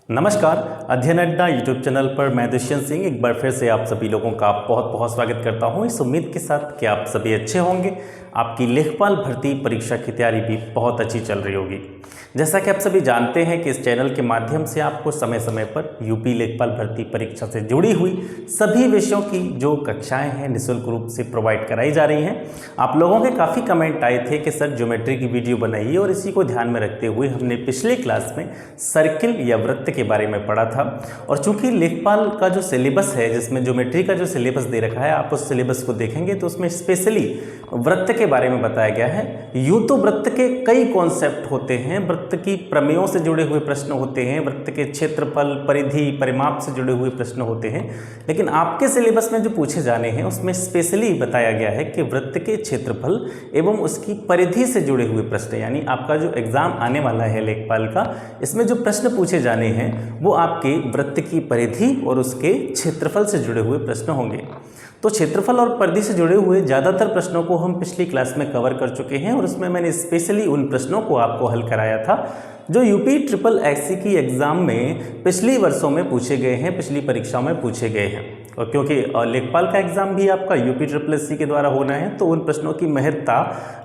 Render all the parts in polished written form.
नमस्कार, अध्ययन अड्डा यूट्यूब चैनल पर मैं दुष्यंत सिंह एक बार फिर से आप सभी लोगों का बहुत बहुत स्वागत करता हूं। इस उम्मीद के साथ कि आप सभी अच्छे होंगे, आपकी लेखपाल भर्ती परीक्षा की तैयारी भी बहुत अच्छी चल रही होगी। जैसा कि आप सभी जानते हैं कि इस चैनल के माध्यम से आपको समय समय पर यूपी लेखपाल भर्ती परीक्षा से जुड़ी हुई सभी विषयों की जो कक्षाएं हैं निःशुल्क रूप से प्रोवाइड कराई जा रही हैं। आप लोगों के काफ़ी कमेंट आए थे कि सर ज्योमेट्री की वीडियो बनाइए, और इसी को ध्यान में रखते हुए हमने पिछले क्लास में सर्किल या वृत्त के बारे में पढ़ा था। और चूंकि लेखपाल का जो सिलेबस है, जिसमें ज्योमेट्री का जो सिलेबस दे रखा है, आप उस सिलेबस को देखेंगे तो उसमें स्पेशली वृत्त के बारे में बताया गया है। यूं तो वृत्त के कई कॉन्सेप्ट होते हैं, वृत्त की प्रमेयों से जुड़े हुए प्रश्न होते हैं, वृत्त के क्षेत्रफल, परिधि, परिमाप से जुड़े हुए प्रश्न होते हैं, लेकिन आपके सिलेबस में जो पूछे जाने हैं उसमें स्पेशली बताया गया है कि वृत्त के क्षेत्रफल एवं उसकी परिधि से जुड़े हुए प्रश्न, यानी आपका जो एग्जाम आने वाला है लेखपाल का, इसमें जो प्रश्न पूछे जाने हैं वो आपके वृत्त की परिधि और उसके क्षेत्रफल से जुड़े हुए प्रश्न होंगे। तो क्षेत्रफल और परिधि से जुड़े हुए ज़्यादातर प्रश्नों को हम पिछली क्लास में कवर कर चुके हैं, और उसमें मैंने स्पेशली उन प्रश्नों को आपको हल कराया था जो यूपी ट्रिपल एससी की एग्ज़ाम में पिछली वर्षों में पूछे गए हैं, पिछली परीक्षाओं में पूछे गए हैं। और क्योंकि लेखपाल का एग्ज़ाम भी आपका यूपी ट्रिपल एससी के द्वारा होना है, तो उन प्रश्नों की महत्ता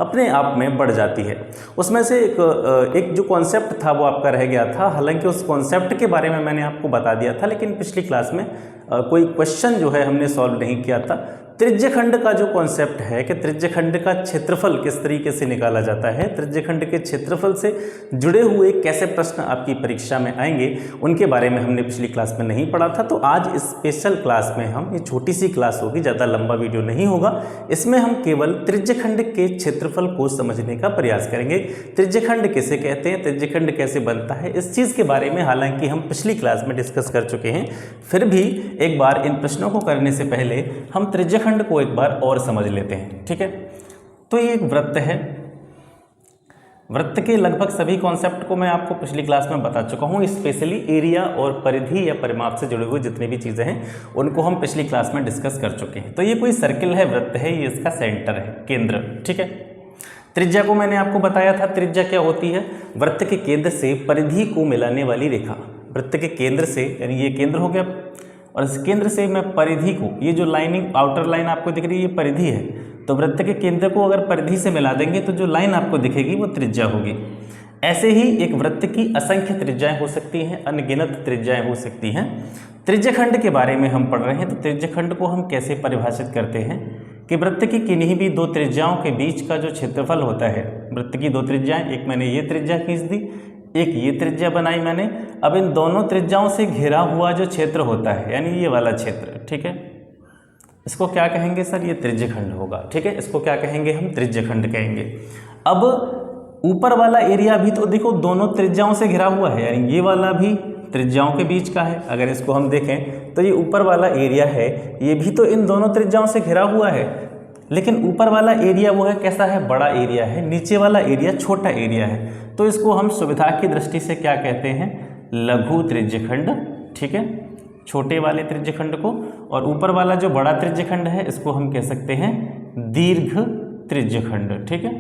अपने आप में बढ़ जाती है। उसमें से एक जो कॉन्सेप्ट था वो आपका रह गया था। हालांकि उस कॉन्सेप्ट के बारे में मैंने आपको बता दिया था, लेकिन पिछली क्लास में कोई क्वेश्चन जो है हमने सॉल्व नहीं किया था। त्रिज्यखंड का जो कॉन्सेप्ट है कि त्रिज्यखंड का क्षेत्रफल किस तरीके से निकाला जाता है, त्रिज्यखंड के क्षेत्रफल से जुड़े हुए कैसे प्रश्न आपकी परीक्षा में आएंगे, उनके बारे में हमने पिछली क्लास में नहीं पढ़ा था। तो आज इस स्पेशल क्लास में हम, ये छोटी सी क्लास होगी, ज़्यादा लंबा वीडियो नहीं होगा, इसमें हम केवल त्रिज्यखंड के क्षेत्रफल को समझने का प्रयास करेंगे। त्रिज्यखंड किसे कहते हैं, त्रिज्यखंड कैसे बनता है, इस चीज़ के बारे में हालांकि हम पिछली क्लास में डिस्कस कर चुके हैं। फिर भी एक बार इन प्रश्नों को करने से पहले हम त्रिज्यखंड को एक बार और समझ लेते हैं, ठीक है। तो ये एक वृत्त है। वृत्त के लगभग सभी कॉन्सेप्ट को मैं आपको पिछली क्लास में बता चुका हूँ। स्पेशली एरिया और परिधि या परिमाप से जुड़े हुए जितने भी चीज़ें हैं उनको हम पिछली क्लास में डिस्कस कर चुके हैं। तो ये कोई सर्किल है, वृत्त है, ये इसका सेंटर है, केंद्र, ठीक है। त्रिज्या को मैंने आपको बताया था, त्रिज्या क्या होती है, वृत्त के केंद्र से परिधि को मिलाने वाली रेखा। वृत्त के केंद्र से, यानी ये केंद्र हो गया, और इस केंद्र से मैं परिधि को, ये जो लाइनिंग आउटर लाइन आपको दिख रही है ये परिधि है, तो वृत्त के केंद्र को अगर परिधि से मिला देंगे तो जो लाइन आपको दिखेगी वो त्रिज्या होगी। ऐसे ही एक वृत्त की असंख्य त्रिज्याएं हो सकती हैं, अनगिनत त्रिज्याएं हो सकती हैं। त्रिज्यखंड के बारे में हम पढ़ रहे हैं, तो त्रिज्यखंड को हम कैसे परिभाषित करते हैं कि वृत्त की किन्हीं भी दो त्रिज्याओं के बीच का जो क्षेत्रफल होता है, वृत्त की दो त्रिज्याएं, एक मैंने ये त्रिज्या खींच दी, एक ये त्रिज्या बनाई मैंने, अब इन दोनों त्रिज्याओं से घिरा हुआ जो क्षेत्र होता है, यानी ये वाला क्षेत्र, ठीक है, इसको क्या कहेंगे सर, ये त्रिज्यखंड होगा, ठीक है। इसको क्या कहेंगे हम, त्रिज्यखंड कहेंगे। अब ऊपर वाला एरिया भी तो देखो दोनों त्रिज्याओं से घिरा हुआ है, यानी ये वाला भी त्रिज्याओं के बीच का है। अगर इसको हम देखें तो ये ऊपर वाला एरिया है, ये भी तो इन दोनों त्रिज्याओं से घिरा हुआ है, लेकिन ऊपर वाला एरिया वो है कैसा है, बड़ा एरिया है, नीचे वाला एरिया छोटा एरिया है। तो इसको हम सुविधा की दृष्टि से क्या कहते हैं, लघु त्रिज्यखंड, ठीक है, छोटे वाले त्रिज्यखंड को। और ऊपर वाला जो बड़ा त्रिज्यखंड है इसको हम कह सकते हैं दीर्घ त्रिज्यखंड, ठीक है,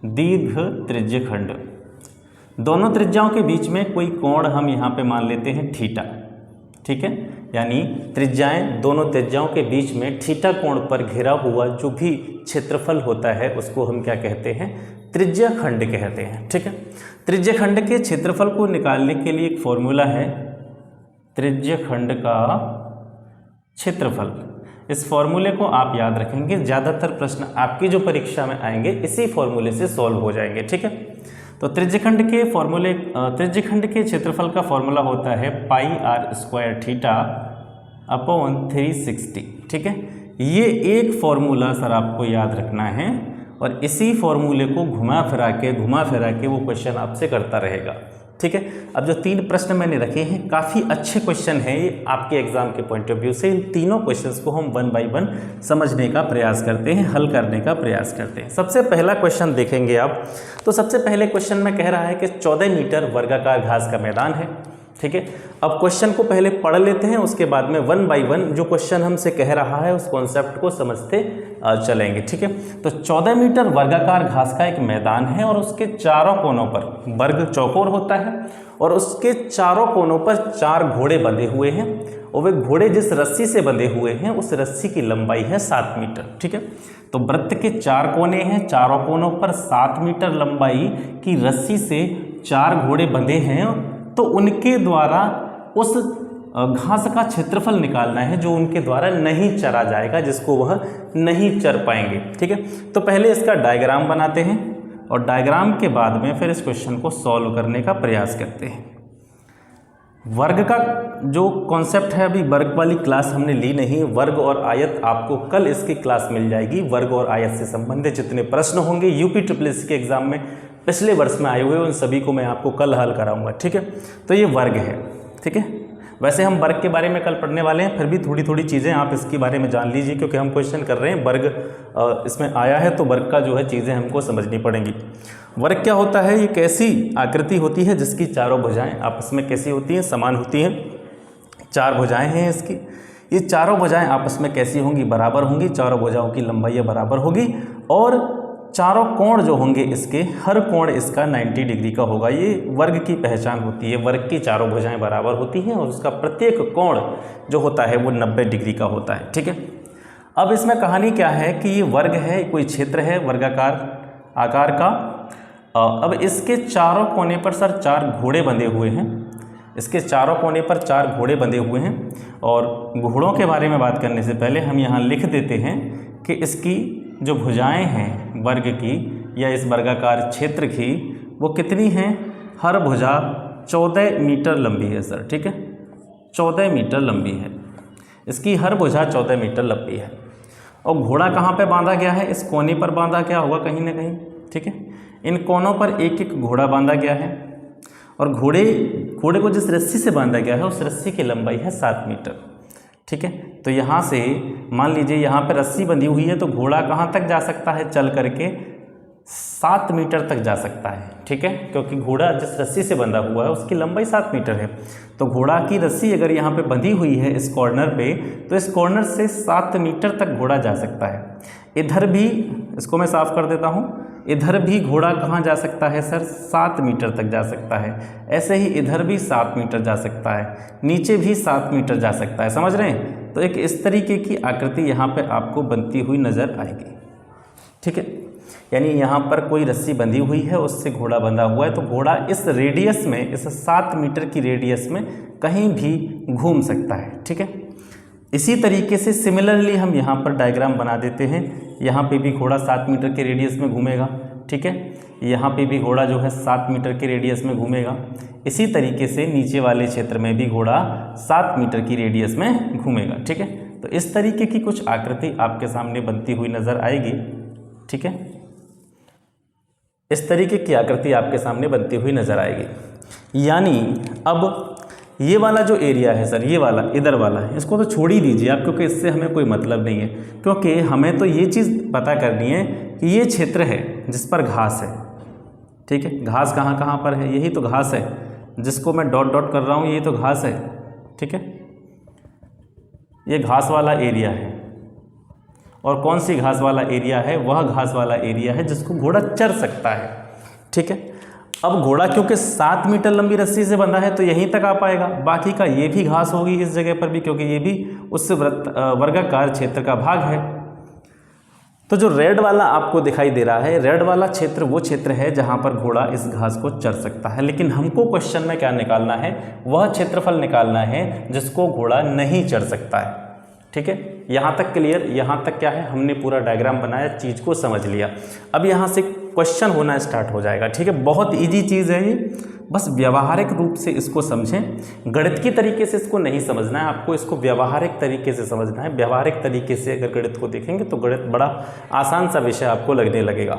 दीर्घ त्रिज्यखंड। दोनों त्रिज्याओं के बीच में कोई कोण हम यहाँ पे मान लेते हैं थीटा, ठीक है, यानी त्रिज्याएं, दोनों त्रिज्याओं के बीच में थीटा कोण पर घिरा हुआ जो भी क्षेत्रफल होता है उसको हम क्या कहते हैं, त्रिज्यखंड कहते हैं, ठीक है। त्रिज्यखंड के क्षेत्रफल को निकालने के लिए एक फॉर्मूला है, त्रिज्यखंड का क्षेत्रफल। इस फॉर्मूले को आप याद रखेंगे, ज़्यादातर प्रश्न आपकी जो परीक्षा में आएंगे इसी फॉर्मूले से सॉल्व हो जाएंगे, ठीक है। तो त्रिज्यखंड के फॉर्मूले, त्रिज्यखंड के क्षेत्रफल का फॉर्मूला होता है pi r square theta upon 360, ठीक है। ये एक फॉर्मूला सर आपको याद रखना है, और इसी फॉर्मूले को घुमा फिरा के वो क्वेश्चन आपसे करता रहेगा, ठीक है। अब जो तीन प्रश्न मैंने रखे हैं काफ़ी अच्छे क्वेश्चन हैं ये आपके एग्जाम के पॉइंट ऑफ व्यू से। इन तीनों क्वेश्चंस को हम वन बाय वन समझने का प्रयास करते हैं, हल करने का प्रयास करते हैं। सबसे पहला क्वेश्चन देखेंगे आप, तो सबसे पहले क्वेश्चन में कह रहा है कि 14 मीटर वर्गाकार घास का मैदान है, ठीक है। अब क्वेश्चन को पहले पढ़ लेते हैं, उसके बाद में वन बाय वन जो क्वेश्चन हमसे कह रहा है उस कॉन्सेप्ट को समझते चलेंगे, ठीक है। तो 14 मीटर वर्गाकार घास का एक मैदान है और उसके चारों कोनों पर, वर्ग चौकोर होता है, और उसके चारों कोनों पर 4 घोड़े बंधे हुए हैं, और वे घोड़े जिस रस्सी से बंधे हुए हैं उस रस्सी की लंबाई है 7 मीटर, ठीक है। तो वृत्त के 4 कोने हैं, चारों कोनों पर 7 मीटर लंबाई की रस्सी से 4 घोड़े बंधे हैं, तो उनके द्वारा उस घास का क्षेत्रफल निकालना है जो उनके द्वारा नहीं चरा जाएगा, जिसको वह नहीं चर पाएंगे, ठीक है। तो पहले इसका डायग्राम बनाते हैं और डायग्राम के बाद में फिर इस क्वेश्चन को सॉल्व करने का प्रयास करते हैं। वर्ग का जो कॉन्सेप्ट है, अभी वर्ग वाली क्लास हमने ली नहीं, वर्ग और आयत आपको कल इसकी क्लास मिल जाएगी। वर्ग और आयत से संबंधित जितने प्रश्न होंगे यूपी SSSC के एग्जाम में पिछले वर्ष में आए हुए, उन सभी को मैं आपको कल हल कराऊंगा, ठीक है। तो ये वर्ग है, ठीक है। वैसे हम वर्ग के बारे में कल पढ़ने वाले हैं, फिर भी थोड़ी थोड़ी चीज़ें आप इसके बारे में जान लीजिए, क्योंकि हम क्वेश्चन कर रहे हैं, वर्ग इसमें आया है तो वर्ग का जो है चीज़ें हमको समझनी पड़ेंगी। वर्ग क्या होता है? ये कैसी आकृति होती है जिसकी चारों भुजाएं आपस में कैसी होती हैं? समान होती हैं। 4 भुजाएं हैं इसकी, ये चारों भुजाएं आपस में कैसी होंगी? बराबर होंगी। चारों भुजाओं की लंबाई बराबर होगी और चारों कोण जो होंगे इसके, हर कोण इसका 90 डिग्री का होगा। ये वर्ग की पहचान होती है। वर्ग की चारों भुजाएं बराबर होती हैं और उसका प्रत्येक कोण जो होता है वो 90 डिग्री का होता है, ठीक है। अब इसमें कहानी क्या है कि ये वर्ग है, कोई क्षेत्र है वर्गाकार आकार का। अब इसके चारों कोने पर सर 4 घोड़े बंधे हुए हैं, इसके चारों कोने पर 4 घोड़े बंधे हुए हैं। और घोड़ों के बारे में बात करने से पहले हम यहाँ लिख देते हैं कि इसकी जो भुजाएं हैं वर्ग की या इस वर्गाकार क्षेत्र की, वो कितनी हैं? हर भुजा 14 मीटर लंबी है सर, ठीक है। 14 मीटर लंबी है इसकी, हर भुजा 14 मीटर लंबी है। और घोड़ा कहाँ पे बांधा गया है? इस कोने पर बांधा गया होगा कहीं ना कहीं, ठीक है। इन कोनों पर एक एक घोड़ा बांधा गया है और घोड़े को जिस रस्सी से बांधा गया है उस रस्सी की लंबाई है 7 मीटर, ठीक है। तो यहाँ से मान लीजिए यहाँ पे रस्सी बंधी हुई है, तो घोड़ा कहाँ तक जा सकता है? चल करके 7 मीटर तक जा सकता है, ठीक है, क्योंकि घोड़ा जिस रस्सी से बंधा हुआ है उसकी लंबाई 7 मीटर है। तो घोड़ा की रस्सी अगर यहाँ पे बंधी हुई है इस कॉर्नर पे, तो इस कॉर्नर से 7 मीटर तक घोड़ा जा सकता है। इधर भी, इसको मैं साफ कर देता हूँ, इधर भी घोड़ा कहाँ जा सकता है सर? 7 मीटर तक जा सकता है। ऐसे ही इधर भी 7 मीटर जा सकता है, नीचे भी 7 मीटर जा सकता है, समझ रहे हैं। तो एक इस तरीके की आकृति यहाँ पे आपको बनती हुई नज़र आएगी, ठीक है। यानी यहाँ पर कोई रस्सी बंधी हुई है, उससे घोड़ा बंधा हुआ है, तो घोड़ा इस रेडियस में, इस 7 मीटर की रेडियस में कहीं भी घूम सकता है, ठीक है। इसी तरीके से सिमिलरली हम यहाँ पर डायग्राम बना देते हैं। यहाँ पे भी घोड़ा 7 मीटर के रेडियस में घूमेगा, ठीक है। यहाँ पे भी घोड़ा जो है 7 मीटर के रेडियस में घूमेगा। इसी तरीके से नीचे वाले क्षेत्र में भी घोड़ा 7 मीटर की रेडियस में घूमेगा, ठीक है। तो इस तरीके की कुछ आकृति आपके सामने बनती हुई नज़र आएगी, ठीक है। इस तरीके की आकृति आपके सामने बनती हुई नज़र आएगी। यानी अब ये वाला जो एरिया है सर, ये वाला इधर वाला है, इसको तो छोड़ ही दीजिए आप, क्योंकि इससे हमें कोई मतलब नहीं है। क्योंकि हमें तो ये चीज़ पता करनी है कि ये क्षेत्र है जिस पर घास है, ठीक है। घास कहाँ कहाँ पर है? यही तो घास है जिसको मैं डॉट डॉट कर रहा हूँ, यही तो घास है, ठीक है। ये घास वाला एरिया है। और कौन सी घास वाला एरिया है? वह घास वाला एरिया है जिसको घोड़ा चर सकता है, ठीक है। अब घोड़ा क्योंकि 7 मीटर लंबी रस्सी से बंधा है तो यहीं तक आ पाएगा, बाकी का ये भी घास होगी इस जगह पर भी, क्योंकि ये भी उस वर्गाकार क्षेत्र का भाग है। तो जो रेड वाला आपको दिखाई दे रहा है, रेड वाला क्षेत्र वो क्षेत्र है जहाँ पर घोड़ा इस घास को चर सकता है। लेकिन हमको क्वेश्चन में क्या निकालना है? वह क्षेत्रफल निकालना है जिसको घोड़ा नहीं चर सकता है, ठीक है। यहाँ तक क्लियर? यहाँ तक क्या है, हमने पूरा डायग्राम बनाया, चीज़ को समझ लिया। अब यहाँ से क्वेश्चन होना स्टार्ट हो जाएगा, ठीक है। बहुत इजी चीज़ है ये, बस व्यवहारिक रूप से इसको समझें। गणित की तरीके से इसको नहीं समझना है आपको, इसको व्यवहारिक तरीके से समझना है। व्यवहारिक तरीके से अगर गणित को देखेंगे तो गणित बड़ा आसान सा विषय आपको लगने लगेगा,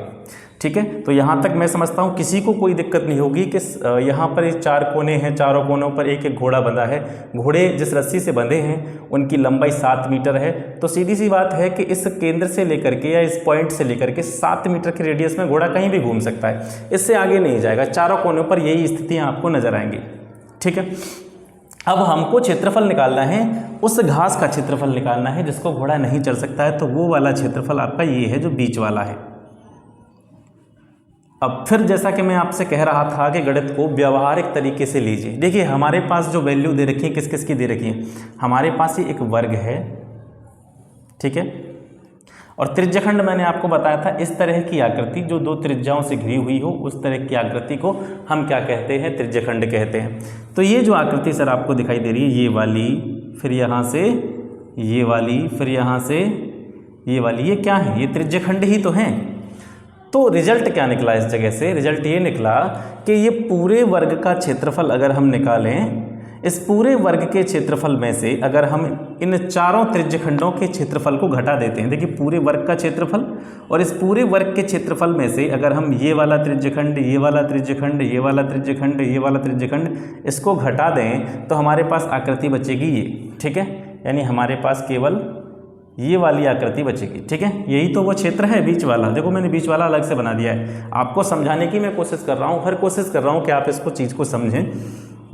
ठीक है। तो यहाँ तक मैं समझता हूँ किसी को कोई दिक्कत नहीं होगी कि यहाँ पर 4 कोने हैं, चारों कोनों पर एक एक घोड़ा बंधा है। घोड़े जिस रस्सी से बंधे हैं उनकी लंबाई 7 मीटर है। तो सीधी सी बात है कि इस केंद्र से लेकर के या इस पॉइंट से लेकर के 7 मीटर के रेडियस में घोड़ा कहीं भी घूम सकता है, इससे आगे नहीं जाएगा। चारों कोनों पर यही स्थितियाँ आपको नजर आएंगी, ठीक है। अब हमको क्षेत्रफल निकालना है, उस घास का क्षेत्रफल निकालना है जिसको घोड़ा नहीं चल सकता है, तो वो वाला क्षेत्रफल आपका ये है जो बीच वाला है। अब फिर जैसा कि मैं आपसे कह रहा था कि गणित को व्यावहारिक तरीके से लीजिए। देखिए हमारे पास जो वैल्यू दे रखी है किस किस की दे रखी है, हमारे पास ही एक वर्ग है, ठीक है, और त्रिज्यखंड मैंने आपको बताया था इस तरह की आकृति जो दो त्रिज्याओं से घिरी हुई हो, उस तरह की आकृति को हम क्या कहते हैं, त्रिज्यखंड कहते हैं। तो ये जो आकृति सर आपको दिखाई दे रही है, ये वाली, फिर यहाँ से ये वाली, फिर यहाँ से ये वाली, ये क्या है, ये त्रिज्यखंड ही तो हैं। तो रिजल्ट क्या निकला इस जगह से, रिजल्ट ये निकला कि ये पूरे वर्ग का क्षेत्रफल अगर हम निकालें, इस पूरे वर्ग के क्षेत्रफल में से अगर हम इन चारों त्रिज्यखंडों के क्षेत्रफल को घटा देते हैं, देखिए पूरे वर्ग का क्षेत्रफल, और इस पूरे वर्ग के क्षेत्रफल में से अगर हम ये वाला त्रिज्यखंड, ये वाला त्रिज्यखंड, ये वाला त्रिज्यखंड, ये वाला त्रिज्यखंड, इसको घटा दें तो हमारे पास आकृति बचेगी ये, ठीक है, यानी हमारे पास केवल ये वाली आकृति बचेगी, ठीक है। यही तो वो क्षेत्र है बीच वाला, देखो मैंने बीच वाला अलग से बना दिया है, आपको समझाने की मैं कोशिश कर रहा हूँ, हर कोशिश कर रहा हूँ कि आप इसको चीज़ को समझें।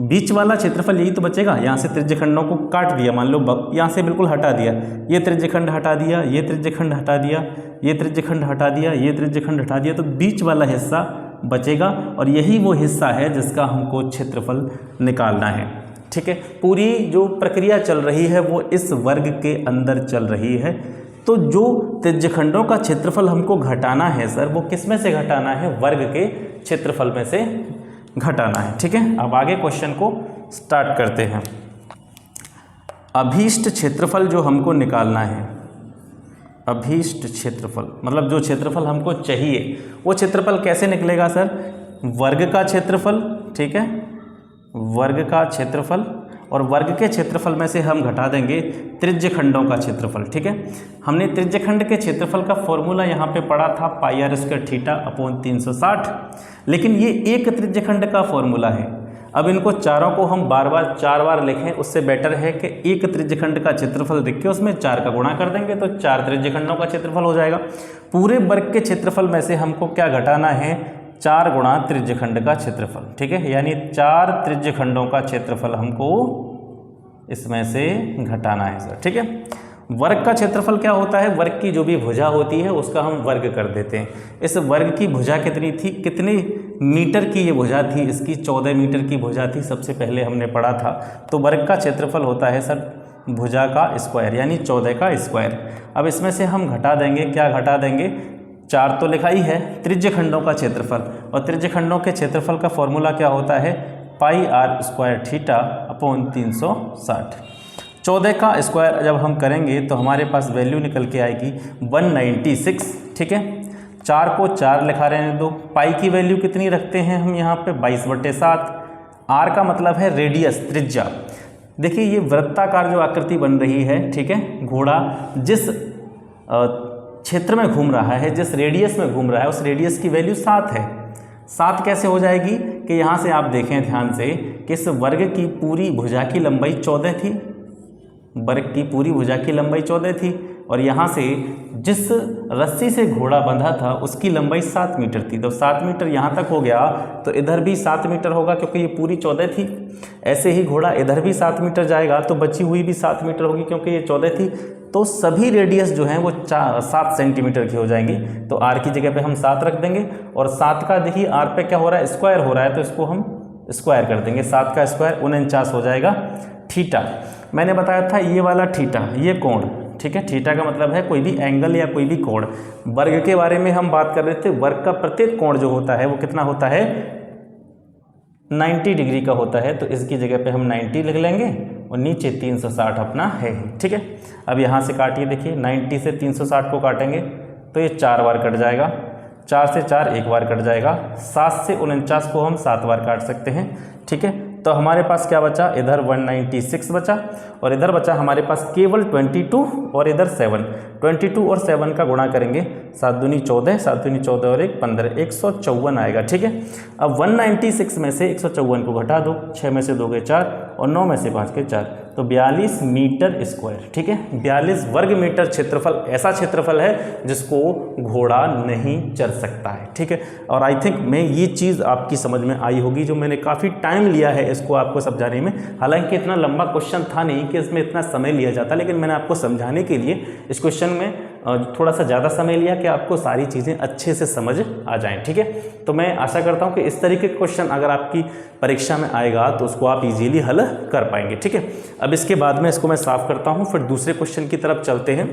बीच वाला क्षेत्रफल यही तो बचेगा, यहाँ से त्रिज्यखंडों को काट दिया, मान लो यहाँ से बिल्कुल हटा दिया, ये त्रिज्यखंड हटा दिया, ये त्रिज्यखंड हटा दिया, ये त्रिज्यखंड हटा दिया, ये त्रिज्यखंड हटा दिया, तो बीच वाला हिस्सा बचेगा, और यही वो हिस्सा है जिसका हमको क्षेत्रफल निकालना है, ठीक है। पूरी जो प्रक्रिया चल रही है वो इस वर्ग के अंदर चल रही है। तो जो त्रिज्यखंडों का क्षेत्रफल हमको घटाना है सर, वो किस में से घटाना है, वर्ग के क्षेत्रफल में से घटाना है, ठीक है। अब आगे क्वेश्चन को स्टार्ट करते हैं। अभीष्ट क्षेत्रफल जो हमको निकालना है, अभीष्ट क्षेत्रफल मतलब जो क्षेत्रफल हमको चाहिए, वो क्षेत्रफल कैसे निकलेगा सर, वर्ग का क्षेत्रफल, ठीक है, वर्ग का क्षेत्रफल, और वर्ग के क्षेत्रफल में से हम घटा देंगे त्रिज्यखंडों का क्षेत्रफल, ठीक है। हमने त्रिज्यखंड के क्षेत्रफल का फॉर्मूला यहाँ पे पढ़ा था πr² थीटा अपॉन 360, लेकिन ये एक त्रिज्यखंड का फॉर्मूला है। अब इनको चारों को हम बार बार 4 बार लिखें, उससे बेटर है कि एक त्रिज्यखंड का क्षेत्रफल लिख के उसमें 4 का गुणा कर देंगे तो 4 त्रिज्यखंडों का क्षेत्रफल हो जाएगा। पूरे वर्ग के क्षेत्रफल में से हमको क्या घटाना है, 4 गुणा त्रिज्यखंड का क्षेत्रफल, ठीक है, यानी 4 त्रिज्यखंडों का क्षेत्रफल हमको इसमें से घटाना है सर, ठीक है। वर्ग का क्षेत्रफल क्या होता है, वर्ग की जो भी भुजा होती है उसका हम वर्ग कर देते हैं। इस वर्ग की भुजा कितनी थी, कितने मीटर की ये भुजा थी, इसकी 14 मीटर की भुजा थी, सबसे पहले हमने पढ़ा था। तो वर्ग का क्षेत्रफल होता है सर भुजा का स्क्वायर, यानी 14 का स्क्वायर। अब इसमें से हम घटा देंगे, क्या घटा देंगे, 4 तो लिखा ही है, त्रिज्यखंडों का क्षेत्रफल, और त्रिज्यखंडों के क्षेत्रफल का फॉर्मूला क्या होता है, πr² थीटा अपॉन 360। 14 का स्क्वायर जब हम करेंगे तो हमारे पास वैल्यू निकल के आएगी 196, ठीक है। 4 को 4 लिखा रहने दो, पाई की वैल्यू कितनी रखते हैं हम यहाँ पे 22/7। आर का मतलब है रेडियस, त्रिज्या। देखिए ये वृत्ताकार जो आकृति बन रही है, ठीक है, घोड़ा जिस क्षेत्र में घूम रहा है, जिस रेडियस में घूम रहा है, उस रेडियस की वैल्यू 7 है। 7 कैसे हो जाएगी कि यहाँ से आप देखें ध्यान से कि इस वर्ग की पूरी भुजा की लंबाई 14 थी, वर्ग की पूरी भुजा की लंबाई 14 थी, और यहाँ से जिस रस्सी से घोड़ा बंधा था उसकी लंबाई 7 मीटर थी। तो 7 मीटर यहाँ तक हो गया तो इधर भी 7 मीटर होगा क्योंकि ये पूरी 14 थी। ऐसे ही घोड़ा इधर भी 7 मीटर जाएगा तो बची हुई भी 7 मीटर होगी क्योंकि ये 14 थी। तो सभी रेडियस जो हैं वो 7 सेंटीमीटर की हो जाएंगी। तो आर की जगह पे हम 7 रख देंगे, और 7 का देखिए आर पे क्या हो रहा है, स्क्वायर हो रहा है, तो इसको हम स्क्वायर कर देंगे। 7 का स्क्वायर 49 हो जाएगा थीटा। मैंने बताया था ये वाला थीटा, ये कोण, ठीक है, थीटा का मतलब है कोई भी एंगल या कोई भी कोण। वर्ग के बारे में हम बात कर रहे थे, वर्ग का प्रत्येक कोण जो होता है वो कितना होता है, 90 डिग्री का होता है। तो इसकी जगह पे हम 90 लिख लेंगे, और नीचे 360 अपना है, ठीक है। अब यहाँ से काटिए, देखिए 90 से 360 को काटेंगे तो ये 4 बार कट जाएगा, 4 से 4 1 बार कट जाएगा, 7 से 49 को हम 7 बार काट सकते हैं, ठीक है। तो हमारे पास क्या बचा, इधर 196 बचा, और इधर बचा हमारे पास केवल 22 और इधर 7। 22 और 7 का गुणा करेंगे, 7 दूनी 14, 7 दूनी 14 और 1 15, 154 आएगा, ठीक है। अब 196 में से 154 को घटा दो, 6 में से 2 गए 4 और 9 में से 5 के 4, तो 42 मीटर स्क्वायर, ठीक है। 42 वर्ग मीटर क्षेत्रफल ऐसा क्षेत्रफल है जिसको घोड़ा नहीं चढ़ सकता है, ठीक है। और आई थिंक मैं ये चीज़ आपकी समझ में आई होगी, जो मैंने काफ़ी टाइम लिया है इसको आपको समझाने में। हालांकि इतना लंबा क्वेश्चन था नहीं कि इसमें इतना समय लिया जाता, लेकिन मैंने आपको समझाने के लिए इस क्वेश्चन में थोड़ा सा ज़्यादा समय लिया कि आपको सारी चीज़ें अच्छे से समझ आ जाएं, ठीक है। तो मैं आशा करता हूं कि इस तरीके का क्वेश्चन अगर आपकी परीक्षा में आएगा तो उसको आप इजीली हल कर पाएंगे, ठीक है। अब इसके बाद में इसको मैं साफ करता हूं, फिर दूसरे क्वेश्चन की तरफ चलते हैं।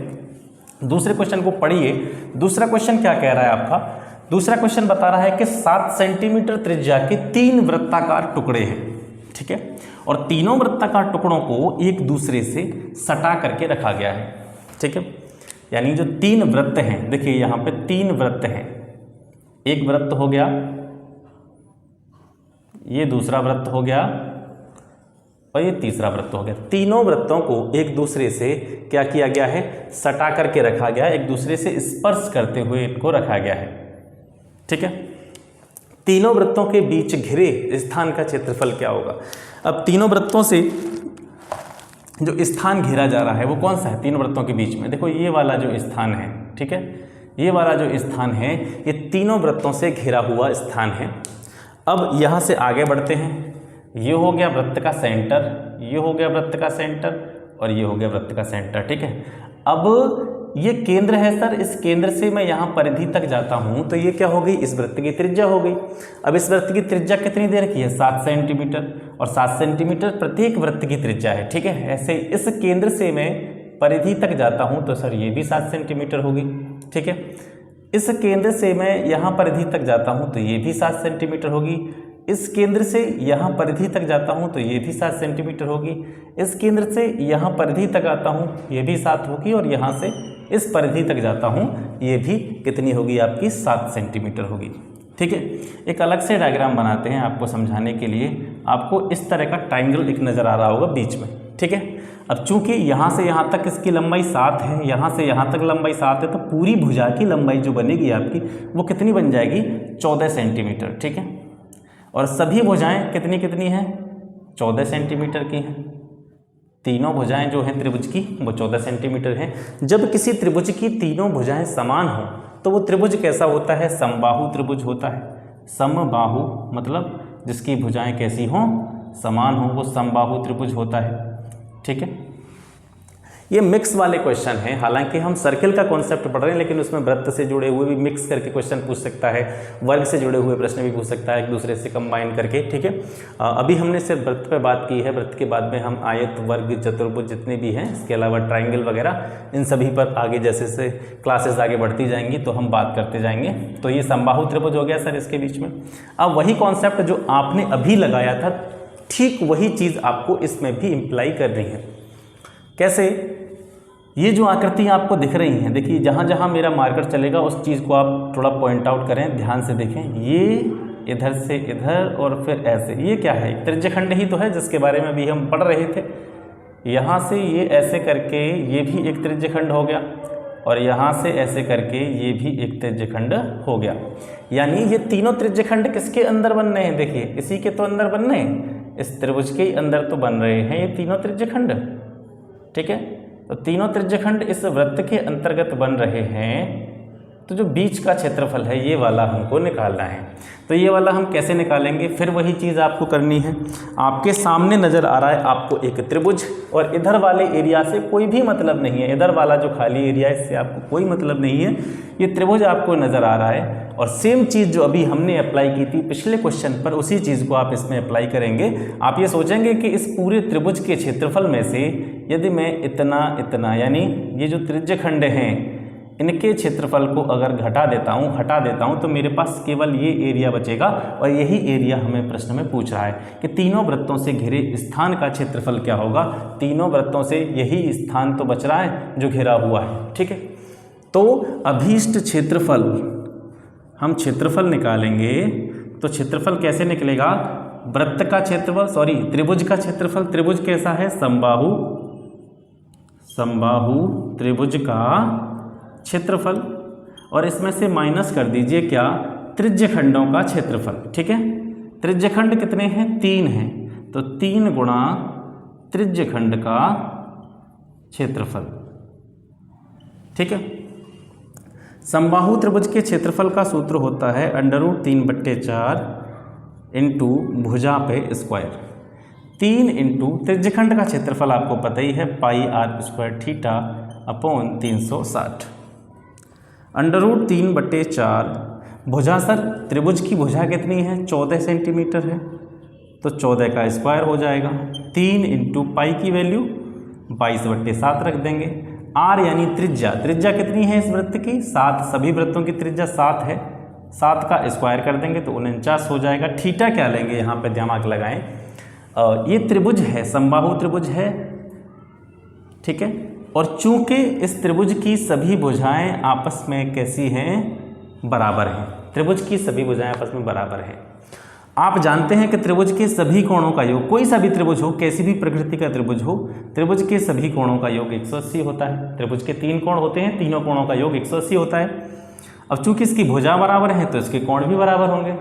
दूसरे क्वेश्चन को पढ़िए। दूसरा क्वेश्चन क्या कह रहा है आपका? दूसरा क्वेश्चन बता रहा है कि 7 सेंटीमीटर त्रिज्या के 3 वृत्ताकार टुकड़े हैं, ठीक है, और तीनों वृत्ताकार टुकड़ों को एक दूसरे से सटा करके रखा गया है, ठीक है। यानी जो 3 वृत्त हैं, देखिए यहाँ पे 3 वृत्त हैं, एक वृत्त हो गया, ये दूसरा वृत्त हो गया और ये तीसरा वृत्त हो गया। तीनों वृत्तों को एक दूसरे से क्या किया गया है? सटा करके रखा गया है, एक दूसरे से स्पर्श करते हुए इनको रखा गया है, ठीक है। तीनों वृत्तों के बीच घिरे स्थान का क्षेत्रफल क्या होगा? अब तीनों वृत्तों से जो स्थान घेरा जा रहा है वो कौन सा है तीनों वृत्तों के बीच में? देखो ये वाला जो स्थान है, ठीक है, ये वाला जो स्थान है ये तीनों वृत्तों से घिरा हुआ स्थान है। अब यहाँ से आगे बढ़ते हैं, ये हो गया वृत्त का सेंटर, ये हो गया वृत्त का सेंटर और ये हो गया वृत्त का सेंटर, ठीक है। अब ये केंद्र है सर, इस केंद्र से मैं यहाँ परिधि तक जाता हूँ तो ये क्या हो गई? इस वृत्त की त्रिज्या हो गई। अब इस वृत्त की त्रिज्या कितनी दे रखी है? 7 सेंटीमीटर, और 7 सेंटीमीटर प्रत्येक वृत्त की त्रिज्या है, ठीक है। ऐसे इस केंद्र से मैं परिधि तक जाता हूँ तो सर ये भी 7 सेंटीमीटर होगी, ठीक है। इस केंद्र से मैं यहाँ परिधि तक जाता हूँ तो ये भी 7 सेंटीमीटर होगी। इस केंद्र से यहाँ परिधि तक जाता हूँ तो ये भी 7 सेंटीमीटर होगी। इस केंद्र से यहाँ परिधि तक आता हूँ ये भी 7 होगी, और यहाँ से इस परिधि तक जाता हूँ ये भी कितनी होगी? आपकी 7 सेंटीमीटर होगी, ठीक है। एक अलग से डायग्राम बनाते हैं आपको समझाने के लिए। आपको इस तरह का ट्रायंगल एक नज़र आ रहा होगा बीच में, ठीक है। अब चूंकि यहाँ से यहाँ तक इसकी लंबाई 7 है, यहाँ से यहाँ तक लंबाई 7 है, तो पूरी भुजा की लंबाई जो बनेगी आपकी वो कितनी बन जाएगी? 14 सेंटीमीटर, ठीक है। और सभी भुजाएं कितनी कितनी हैं? 14 सेंटीमीटर की हैं। तीनों भुजाएं जो हैं त्रिभुज की वो 14 सेंटीमीटर हैं। जब किसी त्रिभुज की तीनों भुजाएं समान हों तो वो त्रिभुज कैसा होता है? समबाहु त्रिभुज होता है। समबाहु मतलब जिसकी भुजाएं कैसी हों? समान हों, वो समबाहु त्रिभुज होता है, ठीक है। ये मिक्स वाले क्वेश्चन हैं, हालांकि हम सर्किल का कॉन्सेप्ट पढ़ रहे हैं, लेकिन उसमें वृत्त से जुड़े हुए भी मिक्स करके क्वेश्चन पूछ सकता है, वर्ग से जुड़े हुए प्रश्न भी पूछ सकता है, एक दूसरे से कंबाइन करके, ठीक है। अभी हमने सिर्फ वृत्त पे बात की है, वृत्त के बाद में हम आयत, वर्ग, चतुर्भुज जितने भी हैं, इसके अलावा ट्राइंगल वगैरह, इन सभी पर आगे जैसे जैसे क्लासेस आगे बढ़ती जाएंगी तो हम बात करते जाएंगे। तो ये समबाहु त्रिभुज हो गया सर इसके बीच में। अब वही कॉन्सेप्ट जो आपने अभी लगाया था, ठीक वही चीज़ आपको इसमें भी इम्प्लाई कर रही है। कैसे? ये जो आकृतियाँ आपको दिख रही हैं, देखिए जहाँ जहाँ मेरा मार्कर चलेगा उस चीज़ को आप थोड़ा पॉइंट आउट करें, ध्यान से देखें। ये इधर से इधर और फिर ऐसे, ये क्या है? त्रिज्यखंड ही तो है जिसके बारे में अभी हम पढ़ रहे थे। यहाँ से ये ऐसे करके ये भी एक त्रिज्यखंड हो गया, और यहाँ से ऐसे करके ये भी एक त्रिज्यखंड हो गया। यानी ये तीनों त्रिज्यखंड किसके अंदर बन रहे हैं? देखिए इसी के तो अंदर बन रहे हैं, इस त्रिभुज के अंदर तो बन रहे हैं ये तीनों त्रिज्यखंड, ठीक है। तो तीनों त्रिज्यखंड इस वृत्त के अंतर्गत बन रहे हैं। तो जो बीच का क्षेत्रफल है ये वाला हमको निकालना है। तो ये वाला हम कैसे निकालेंगे? फिर वही चीज़ आपको करनी है। आपके सामने नज़र आ रहा है आपको एक त्रिभुज, और इधर वाले एरिया से कोई भी मतलब नहीं है। इधर वाला जो खाली एरिया है इससे आपको कोई मतलब नहीं है। ये त्रिभुज आपको नज़र आ रहा है, और सेम चीज़ जो अभी हमने अप्लाई की थी पिछले क्वेश्चन पर, उसी चीज़ को आप इसमें अप्लाई करेंगे। आप ये सोचेंगे कि इस पूरे त्रिभुज के क्षेत्रफल में से यदि मैं इतना इतना, यानी ये जो त्रिज्यखंड हैं इनके क्षेत्रफल को अगर हटा देता हूँ तो मेरे पास केवल ये एरिया बचेगा। और यही एरिया हमें प्रश्न में पूछ रहा है कि तीनों वृत्तों से घिरे स्थान का क्षेत्रफल क्या होगा। तीनों वृत्तों से यही स्थान तो बच रहा है जो घिरा हुआ है, ठीक है। तो अभीष्ट क्षेत्रफल, हम क्षेत्रफल निकालेंगे तो क्षेत्रफल कैसे निकलेगा? वृत्त का क्षेत्रफल, त्रिभुज का क्षेत्रफल। त्रिभुज कैसा है? समबाहु त्रिभुज का क्षेत्रफल, और इसमें से माइनस कर दीजिए क्या? त्रिज्यखंडों का क्षेत्रफल, ठीक है। त्रिज्यखंड कितने हैं? 3 हैं, तो 3 गुणा त्रिज्यखंड का क्षेत्रफल। ठीक है, समबाहु त्रिभुज के क्षेत्रफल का सूत्र होता है √3/4 इंटू भुजा पे स्क्वायर। 3 इंटू त्रिज्यखंड का क्षेत्रफल आपको पता ही है πr² थीटा अपॉन 360। √3/4 भुजा सर त्रिभुज की भुजा कितनी है 14 सेंटीमीटर है, तो 14 का स्क्वायर हो जाएगा। 3 इंटू पाई की वैल्यू 22/7 रख देंगे। आर यानी त्रिज्या, त्रिज्या कितनी है इस वृत्त की 7, सभी वृत्तों की त्रिज्या 7 है, 7 का स्क्वायर कर देंगे तो 49 हो जाएगा। थीटा क्या लेंगे यहाँ पे दिमाग लगाएं, ये त्रिभुज है, समबाहु त्रिभुज है, ठीक है, और चूंकि इस त्रिभुज की सभी भुजाएं आपस में कैसी हैं, बराबर हैं। त्रिभुज की सभी भुजाएं आपस में बराबर हैं। आप जानते हैं कि त्रिभुज के सभी कोणों का योग, कोई सा भी त्रिभुज हो, कैसी भी प्रकृति का त्रिभुज हो, त्रिभुज के सभी कोणों का योग 180 होता है। त्रिभुज के 3 कोण होते हैं, तीनों कोणों का योग 180 होता है। अब चूंकि इसकी भुजा बराबर है तो इसके कोण भी बराबर होंगे,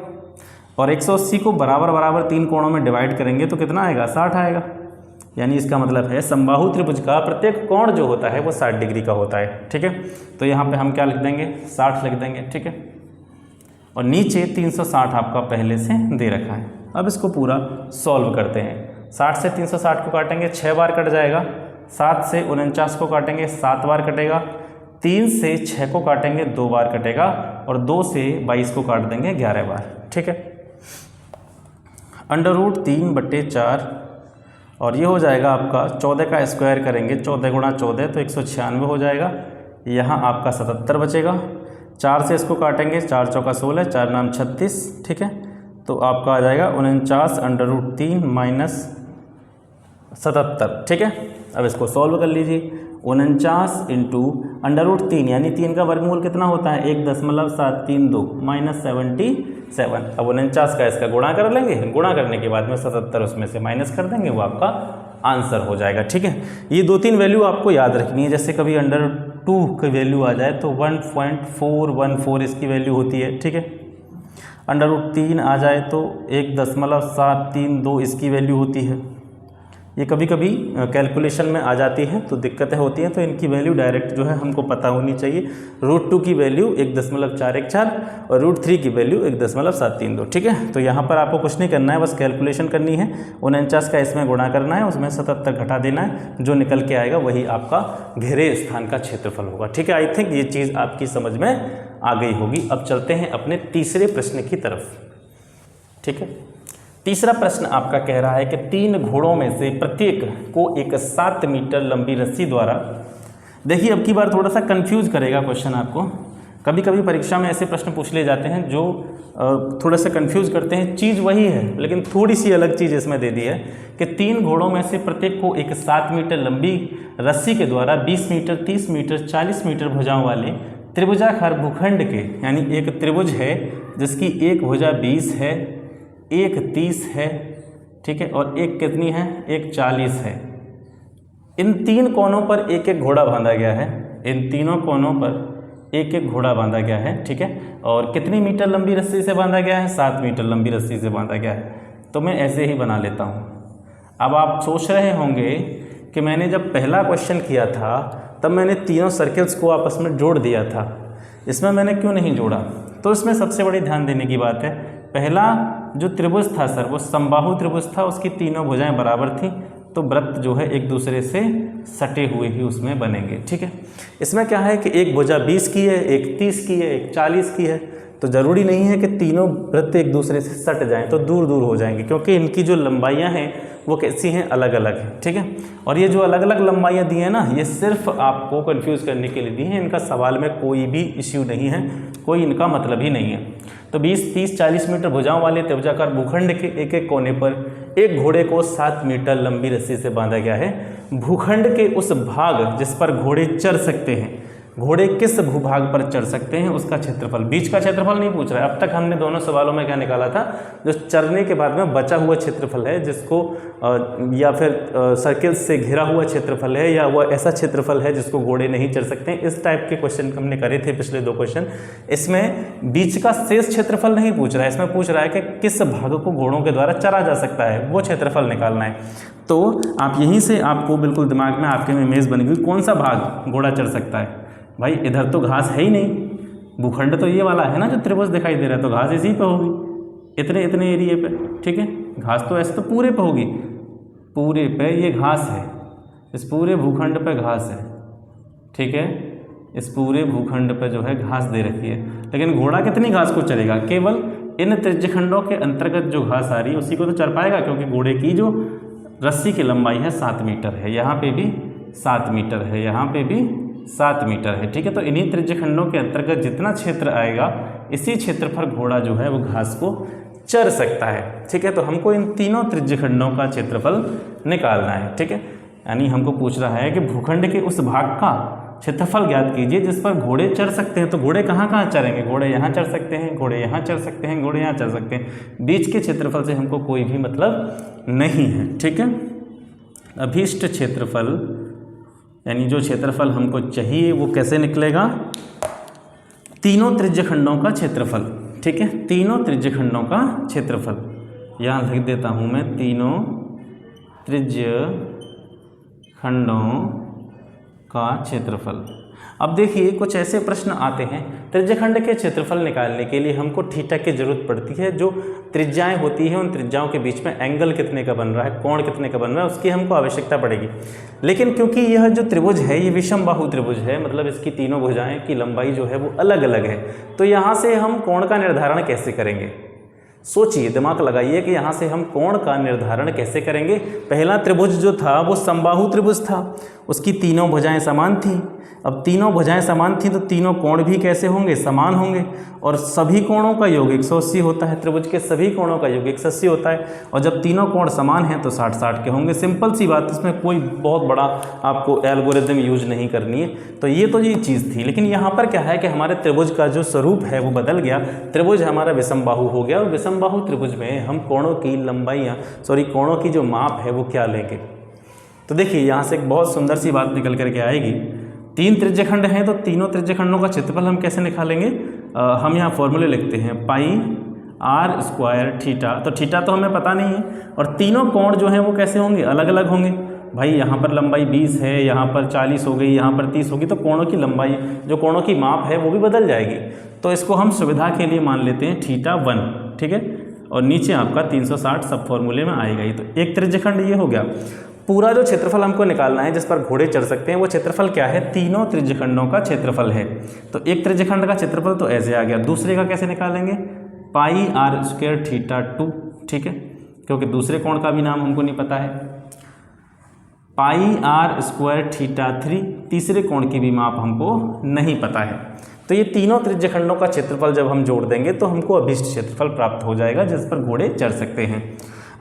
और 180 को बराबर बराबर 3 कोणों में डिवाइड करेंगे तो कितना आएगा 60 आएगा। यानी इसका मतलब है समबाहु त्रिभुज का प्रत्येक कोण जो होता है वो 60 डिग्री का होता है। ठीक है, तो यहाँ पे हम क्या लिख देंगे 60 लिख देंगे। ठीक है, और नीचे 360 आपका पहले से दे रखा है। अब इसको पूरा सॉल्व करते हैं। 60 से 360 को काटेंगे 6 बार कट जाएगा, 7 से 49 को काटेंगे 7 बार कटेगा, 3 से 6 को काटेंगे 2 बार कटेगा, और 2 से 22 को काट देंगे 11 बार। ठीक है, √3/4 और ये हो जाएगा आपका 14 का स्क्वायर करेंगे, 14 गुणा 14 तो 196 हो जाएगा। यहाँ आपका 77 बचेगा। 4 से इसको काटेंगे, 4 चौका 16, 4 नाम 36। ठीक है, तो आपका आ जाएगा 49 √3 माइनस 77। ठीक है, अब इसको सॉल्व कर लीजिए। 49 इंटू √3 यानी 3 का वर्गमूल कितना होता है 1.732 माइनस 77। अब 49 का इसका गुणा कर लेंगे, गुणा करने के बाद में 77 उसमें से माइनस कर देंगे, वो आपका आंसर हो जाएगा। ठीक है, ये 2-3 वैल्यू आपको याद रखनी है। जैसे कभी √2 की वैल्यू आ जाए तो 1.414 इसकी वैल्यू होती है। ठीक है, √3 आ जाए तो 1.732 इसकी वैल्यू होती है। ये कभी कभी कैलकुलेशन में आ जाती है तो दिक्कतें होती हैं, तो इनकी वैल्यू डायरेक्ट जो है हमको पता होनी चाहिए। √2 की वैल्यू 1.414 और √3 की वैल्यू 1.732। ठीक है, तो यहाँ पर आपको कुछ नहीं करना है, बस कैलकुलेशन करनी है। 49 का इसमें गुणा करना है, उसमें 77 घटा देना है, जो निकल के आएगा वही आपका घेरे स्थान का क्षेत्रफल होगा। ठीक है, आई थिंक ये चीज़ आपकी समझ में आ गई होगी। अब चलते हैं अपने तीसरे प्रश्न की तरफ। ठीक है, तीसरा प्रश्न आपका कह रहा है कि 3 घोड़ों में से प्रत्येक को एक 7 मीटर लंबी रस्सी द्वारा, देखिए अब की बार थोड़ा सा कंफ्यूज करेगा क्वेश्चन आपको। कभी कभी परीक्षा में ऐसे प्रश्न पूछ लिए जाते हैं जो थोड़ा सा कंफ्यूज करते हैं। चीज़ वही है लेकिन थोड़ी सी अलग चीज़ इसमें दे दी है कि 3 घोड़ों में से प्रत्येक को एक 7 मीटर लंबी रस्सी के द्वारा 20 मीटर, 30 मीटर, 40 मीटर भुजाओं वाले त्रिभुजाकार भूखंड के, यानी एक त्रिभुज है जिसकी एक भुजा 20 है, एक 30 है, ठीक है, और एक कितनी है, एक 40 है। इन 3 कोनों पर एक एक घोड़ा बांधा गया है, इन तीनों कोनों पर एक एक घोड़ा बांधा गया है। ठीक है, और कितनी मीटर लंबी रस्सी से बांधा गया है, 7 मीटर लंबी रस्सी से बांधा गया है। तो मैं ऐसे ही बना लेता हूँ। अब आप सोच रहे होंगे कि मैंने जब पहला क्वेश्चन किया था तब मैंने तीनों सर्कल्स को आपस में जोड़ दिया था, इसमें मैंने क्यों नहीं जोड़ा? तो इसमें सबसे बड़ी ध्यान देने की बात है, पहला जो त्रिभुज था सर वो समबाहु त्रिभुज था, उसकी तीनों भुजाएं बराबर थी, तो वृत्त जो है एक दूसरे से सटे हुए ही उसमें बनेंगे। ठीक है, इसमें क्या है कि एक भुजा 20 की है, एक 30 की है, एक 40 की है, तो ज़रूरी नहीं है कि तीनों वृत्त एक दूसरे से सट जाएं, तो दूर दूर हो जाएंगे, क्योंकि इनकी जो लंबाइयाँ हैं वो कैसी हैं, अलग अलग हैं। ठीक है, और ये जो अलग अलग लंबाइयाँ दी हैं ना, ये सिर्फ आपको कंफ्यूज करने के लिए दी हैं, इनका सवाल में कोई भी इश्यू नहीं है, कोई इनका मतलब ही नहीं है। तो 20, 30, 40 मीटर भुजाओं वाले त्रिभुजाकार भूखंड के एक एक कोने पर एक घोड़े को 7 मीटर लंबी रस्सी से बांधा गया है। भूखंड के उस भाग जिस पर घोड़े चर सकते हैं, घोड़े किस भूभाग पर चढ़ सकते हैं, उसका क्षेत्रफल। बीच का क्षेत्रफल नहीं पूछ रहा है। अब तक हमने दोनों सवालों में क्या निकाला था, जो चरने के बाद में बचा हुआ क्षेत्रफल है, जिसको या फिर सर्किल से घिरा हुआ क्षेत्रफल है, या वह ऐसा क्षेत्रफल है जिसको घोड़े नहीं चढ़ सकते हैं। इस टाइप के क्वेश्चन हमने करे थे पिछले 2 क्वेश्चन। इसमें बीच का शेष क्षेत्रफल नहीं पूछ रहा है, इसमें पूछ रहा है कि किस भाग को घोड़ों के द्वारा चरा जा सकता है, वो क्षेत्रफल निकालना है। तो आप यहीं से आपको बिल्कुल दिमाग में आपके में इमेज बन गई, कौन सा भाग घोड़ा चढ़ सकता है। भाई इधर तो घास है ही नहीं, भूखंड तो ये वाला है ना जो त्रिभुज दिखाई दे रहा है, तो घास इसी पे होगी, इतने इतने एरिए पे, ठीक है। घास तो ऐसे तो पूरे पे होगी, पूरे पे ये घास है, इस पूरे भूखंड पे घास है, ठीक है। इस पूरे भूखंड पे जो है घास दे रखी है, लेकिन घोड़ा कितनी घास को चरेगा, केवल इन त्रिज्यखंडों के अंतर्गत जो घास आ रही है उसी को तो चर पाएगा, क्योंकि घोड़े की जो रस्सी की लंबाई है 7 मीटर है, यहाँ पे भी 7 मीटर है, यहाँ पे भी 7 मीटर है, ठीक है। तो इन्हीं त्रिज्यखंडों के अंतर्गत जितना क्षेत्र आएगा, इसी क्षेत्र पर घोड़ा जो है वो घास को चर सकता है, ठीक है। तो हमको इन तीनों त्रिज्यखंडों का क्षेत्रफल निकालना है, ठीक है। यानी हमको पूछ रहा है कि भूखंड के उस भाग का क्षेत्रफल ज्ञात कीजिए जिस पर घोड़े चढ़ सकते हैं। तो घोड़े कहाँ कहाँ चरेंगे, घोड़े यहाँ चढ़ सकते हैं, घोड़े यहाँ चढ़ सकते हैं, घोड़े यहाँ चढ़ सकते हैं। बीच के क्षेत्रफल से हमको कोई भी मतलब नहीं है, ठीक है। अभीष्ट क्षेत्रफल यानी जो क्षेत्रफल हमको चाहिए वो कैसे निकलेगा, तीनों त्रिज्यखंडों का क्षेत्रफल, ठीक है। तीनों त्रिज्यखंडों का क्षेत्रफल यहाँ लिख देता हूँ मैं, तीनों त्रिज्यखंडों का क्षेत्रफल। अब देखिए कुछ ऐसे प्रश्न आते हैं, त्रिज्यखंड के क्षेत्रफल निकालने के लिए हमको थीटा की जरूरत पड़ती है। जो त्रिज्याएं होती हैं उन त्रिज्याओं के बीच में एंगल कितने का बन रहा है, कोण कितने का बन रहा है, उसकी हमको आवश्यकता पड़ेगी। लेकिन क्योंकि यह जो त्रिभुज है ये विषम बाहु त्रिभुज है, मतलब इसकी तीनों भुजाएं की लंबाई जो है वो अलग अलग है, तो यहाँ से हम कोण का निर्धारण कैसे करेंगे। सोचिए, दिमाग लगाइए कि यहाँ से हम कोण का निर्धारण कैसे करेंगे। पहला त्रिभुज जो था वो समबाहु त्रिभुज था, उसकी तीनों भुजाएं समान थी। अब तीनों भुजाएं समान थी तो तीनों कोण भी कैसे होंगे, समान होंगे। और सभी कोणों का योग 180 होता है, त्रिभुज के सभी कोणों का योग 180 होता है। और जब तीनों कोण समान हैं तो 60-60 के होंगे। सिंपल सी बात, इसमें कोई बहुत बड़ा आपको एल्गोरिदम यूज नहीं करनी है। तो ये चीज़ थी। लेकिन यहाँ पर क्या है कि हमारे त्रिभुज का जो स्वरूप है वो बदल गया, त्रिभुज हमारा विषम बाहु हो गया। और विषम बाहु त्रिभुज में हम कोणों की लंबाइयाँ कोणों की जो माप है वो क्या लेंगे। तो देखिए यहाँ से एक बहुत सुंदर सी बात निकल करके आएगी। 3 त्रिज्यखंड हैं तो तीनों त्रिज्यखंडों का क्षेत्रफल हम कैसे निकालेंगे। हम यहाँ फॉर्मूले लिखते हैं, पाई आर स्क्वायर थीटा। तो थीटा तो हमें पता नहीं है, और तीनों कोण जो हैं वो कैसे होंगे, अलग अलग होंगे। भाई यहाँ पर लंबाई 20 है, यहाँ पर 40 हो गई, यहाँ पर 30 होगी, तो कोणों की लंबाई, जो कोणों की माप है वो भी बदल जाएगी। तो इसको हम सुविधा के लिए मान लेते हैं θ1, ठीक है। और नीचे आपका 360 सब फॉर्मूले में आएगा ही। तो एक त्रिज्यखंड ये हो गया। पूरा जो क्षेत्रफल हमको निकालना है जिस पर घोड़े चढ़ सकते हैं वो क्षेत्रफल क्या है, तीनों त्रिज्यखंडों का क्षेत्रफल है। तो एक त्रिज्यखंड का क्षेत्रफल तो ऐसे आ गया। दूसरे का कैसे निकालेंगे, पाई आर स्क्वायर θ2, ठीक है, क्योंकि दूसरे कोण का भी नाम हमको नहीं पता है। पाई आर स्क्वायर θ3, तीसरे कोण की भी माप हमको नहीं पता है। तो ये तीनों त्रिज्यखंडों का क्षेत्रफल जब हम जोड़ देंगे तो हमको अभीष्ट क्षेत्रफल प्राप्त हो जाएगा जिस पर घोड़े चढ़ सकते हैं।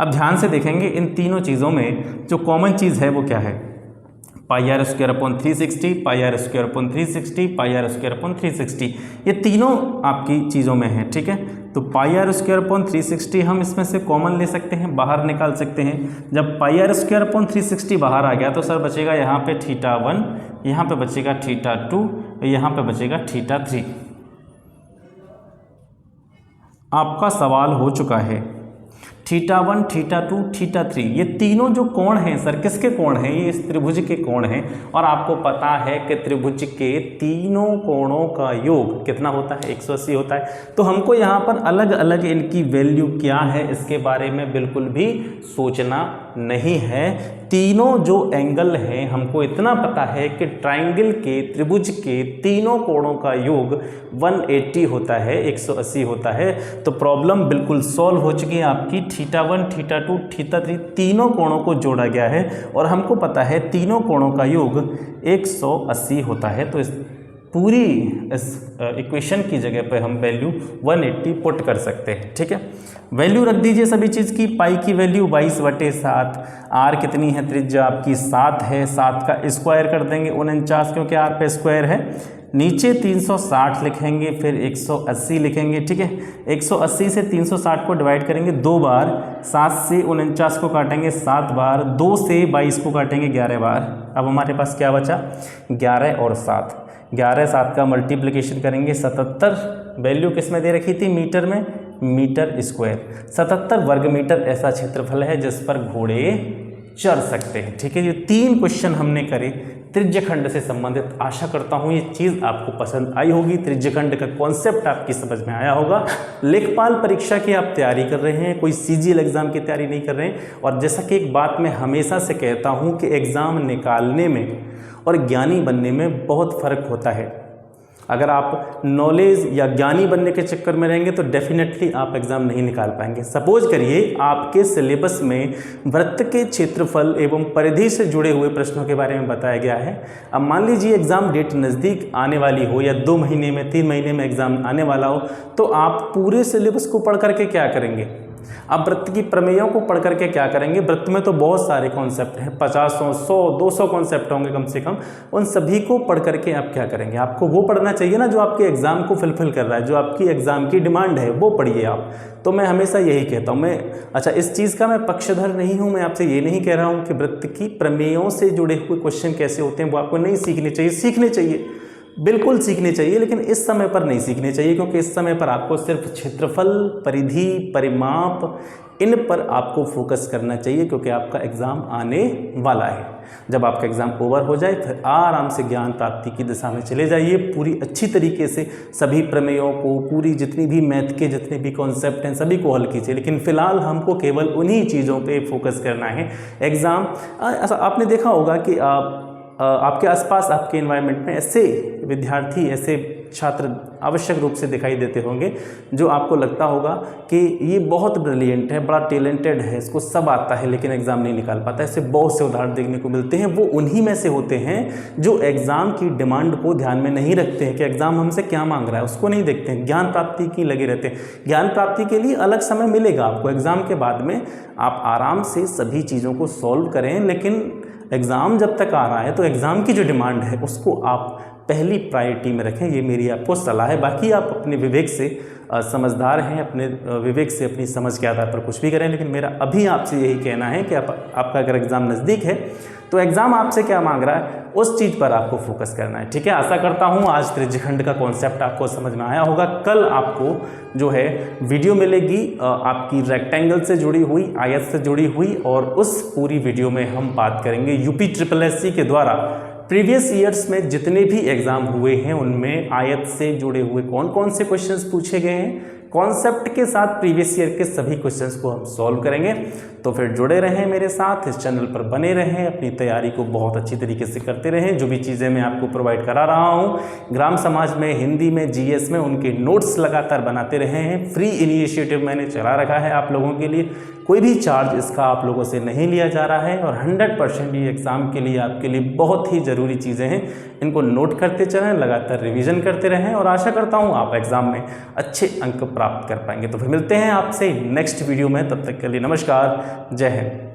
अब ध्यान से देखेंगे इन तीनों चीज़ों में जो कॉमन चीज़ है वो क्या है, pi r square upon 360, pi r square upon 360, pi r square upon 360, ये तीनों आपकी चीज़ों में है, ठीक है। तो पाई आर स्क्वायर अपॉन 360 हम इसमें से कॉमन ले सकते हैं, बाहर निकाल सकते हैं। जब पाई आर स्क्वायर अपॉन 360 बाहर आ गया तो सर बचेगा यहाँ पे θ1, यहाँ पे बचेगा θ2, यहाँ पे बचेगा θ3। आपका सवाल हो चुका है। θ1, θ2, θ3 ये तीनों जो कोण हैं सर किसके कोण हैं, ये इस त्रिभुज के कोण हैं। और आपको पता है कि त्रिभुज के तीनों कोणों का योग कितना होता है, 180 होता है। तो हमको यहाँ पर अलग अलग इनकी वैल्यू क्या है इसके बारे में बिल्कुल भी सोचना नहीं है। तीनों जो एंगल हैं हमको इतना पता है कि ट्राइंगल के, त्रिभुज के तीनों कोणों का योग 180 होता है, 180 होता है। तो प्रॉब्लम बिल्कुल सॉल्व हो चुकी है आपकी। θ1, θ2, θ3 तीनों कोणों को जोड़ा गया है और हमको पता है तीनों कोणों का योग 180 होता है। तो इस पूरी इस इक्वेशन की जगह पे हम वैल्यू 180 पुट कर सकते हैं, ठीक है। वैल्यू रख दीजिए सभी चीज़ की। पाई की वैल्यू 22/7, आर कितनी है, त्रिज्या आपकी 7 है, 7 का स्क्वायर कर देंगे 49 क्योंकि आर पे स्क्वायर है। नीचे 360 लिखेंगे, फिर 180 लिखेंगे। ठीक है, 180 से 360 को डिवाइड करेंगे 2 बार, 7 से 49 को काटेंगे 7 बार, 2 से 22 को काटेंगे 11 बार। अब हमारे पास क्या बचा, 11 और 7, 11 7 का मल्टीप्लिकेशन करेंगे 77। वैल्यू किस में दे रखी थी, मीटर में, मीटर स्क्वायर। 77 वर्ग मीटर ऐसा क्षेत्रफल है जिस पर घोड़े चढ़ सकते हैं। ठीक है, ये 3 क्वेश्चन हमने करे त्रिज्यखंड से संबंधित। आशा करता हूँ ये चीज़ आपको पसंद आई होगी, त्रिज्यखंड का कॉन्सेप्ट आपकी समझ में आया होगा। लेखपाल परीक्षा की आप तैयारी कर रहे हैं, कोई सीजीएल एग्जाम की तैयारी नहीं कर रहे हैं। और जैसा कि एक बात मैं हमेशा से कहता हूँ कि एग्ज़ाम निकालने में और ज्ञानी बनने में बहुत फ़र्क होता है। अगर आप नॉलेज या ज्ञानी बनने के चक्कर में रहेंगे तो डेफिनेटली आप एग्ज़ाम नहीं निकाल पाएंगे। सपोज करिए आपके सिलेबस में वृत्त के क्षेत्रफल एवं परिधि से जुड़े हुए प्रश्नों के बारे में बताया गया है। अब मान लीजिए एग्ज़ाम डेट नज़दीक आने वाली हो या 2 महीने में 3 महीने में एग्ज़ाम आने वाला हो, तो आप पूरे सिलेबस को पढ़ करके क्या करेंगे, आप वृत्त की प्रमेयों को पढ़ करके क्या करेंगे। वृत्त में तो बहुत सारे कॉन्सेप्ट हैं, 50 100 200 कॉन्सेप्ट होंगे कम से कम। उन सभी को पढ़ करके आप क्या करेंगे, आपको वो पढ़ना चाहिए ना जो आपके एग्ज़ाम को फुलफिल कर रहा है, जो आपकी एग्ज़ाम की डिमांड है वो पढ़िए आप। तो मैं हमेशा यही कहता हूँ। अच्छा, इस चीज़ का मैं पक्षधर नहीं हूँ, मैं आपसे ये नहीं कह रहा हूँ कि वृत्त की प्रमेयों से जुड़े हुए क्वेश्चन कैसे होते हैं वो आपको नहीं सीखने चाहिए। सीखने चाहिए, बिल्कुल सीखने चाहिए, लेकिन इस समय पर नहीं सीखने चाहिए, क्योंकि इस समय पर आपको सिर्फ क्षेत्रफल, परिधि, परिमाप, इन पर आपको फोकस करना चाहिए, क्योंकि आपका एग्ज़ाम आने वाला है। जब आपका एग्ज़ाम ओवर हो जाए फिर आराम से ज्ञान प्राप्ति की दिशा में चले जाइए। पूरी अच्छी तरीके से सभी प्रमेयों को, पूरी जितनी भी मैथ के जितने भी कॉन्सेप्ट हैं सभी को हल कीजिए, लेकिन फ़िलहाल हमको केवल उन्हीं चीज़ों पे फोकस करना है। एग्ज़ाम आपने देखा होगा कि आपके आसपास, आपके एनवायरनमेंट में ऐसे विद्यार्थी, ऐसे छात्र आवश्यक रूप से दिखाई देते होंगे जो आपको लगता होगा कि ये बहुत ब्रिलियंट है, बड़ा टैलेंटेड है, इसको सब आता है लेकिन एग्ज़ाम नहीं निकाल पाता। ऐसे बहुत से उदाहरण देखने को मिलते हैं। वो उन्हीं में से होते हैं जो एग्ज़ाम की डिमांड को ध्यान में नहीं रखते हैं कि एग्ज़ाम हमसे क्या मांग रहा है, उसको नहीं देखते हैं, ज्ञान प्राप्ति की लगे रहते हैं। ज्ञान प्राप्ति के लिए अलग समय मिलेगा आपको एग्ज़ाम के बाद में, आप आराम से सभी चीज़ों को सॉल्व करें, लेकिन एग्ज़ाम जब तक आ रहा है तो एग्ज़ाम की जो डिमांड है उसको आप पहली प्रायोरिटी में रखें। ये मेरी आपको सलाह है। बाकी आप अपने विवेक से समझदार हैं, अपने विवेक से अपनी समझ के आधार पर कुछ भी करें, लेकिन मेरा अभी आपसे यही कहना है कि आपका अगर एग्ज़ाम नज़दीक है तो एग्ज़ाम आपसे क्या मांग रहा है उस चीज़ पर आपको फोकस करना है। ठीक है, आशा करता हूँ आज त्रिज्यखंड का कॉन्सेप्ट आपको समझ में आया होगा। कल आपको जो है वीडियो मिलेगी आपकी रेक्टेंगल से जुड़ी हुई, आयत से जुड़ी हुई, और उस पूरी वीडियो में हम बात करेंगे यूपी SSSC के द्वारा प्रीवियस ईयर्स में जितने भी एग्ज़ाम हुए हैं उनमें आयत से जुड़े हुए कौन कौन से क्वेश्चंस पूछे गए हैं। कॉन्सेप्ट के साथ प्रीवियस ईयर के सभी क्वेश्चंस को हम सॉल्व करेंगे। तो फिर जुड़े रहें मेरे साथ, इस चैनल पर बने रहें, अपनी तैयारी को बहुत अच्छी तरीके से करते रहें। जो भी चीज़ें मैं आपको प्रोवाइड करा रहा हूँ ग्राम समाज में, हिंदी में, जीएस में, उनके नोट्स लगातार बनाते रहे हैं। फ्री इनिशिएटिव मैंने चला रखा है आप लोगों के लिए, कोई भी चार्ज इसका आप लोगों से नहीं लिया जा रहा है, और 100% ये एग्ज़ाम के लिए आपके लिए बहुत ही ज़रूरी चीज़ें हैं। इनको नोट करते चलें, लगातार रिवीजन करते रहें, और आशा करता हूँ आप एग्ज़ाम में अच्छे अंक प्राप्त कर पाएंगे। तो फिर मिलते हैं आपसे नेक्स्ट वीडियो में, तब तक के लिए नमस्कार, जय हिंद।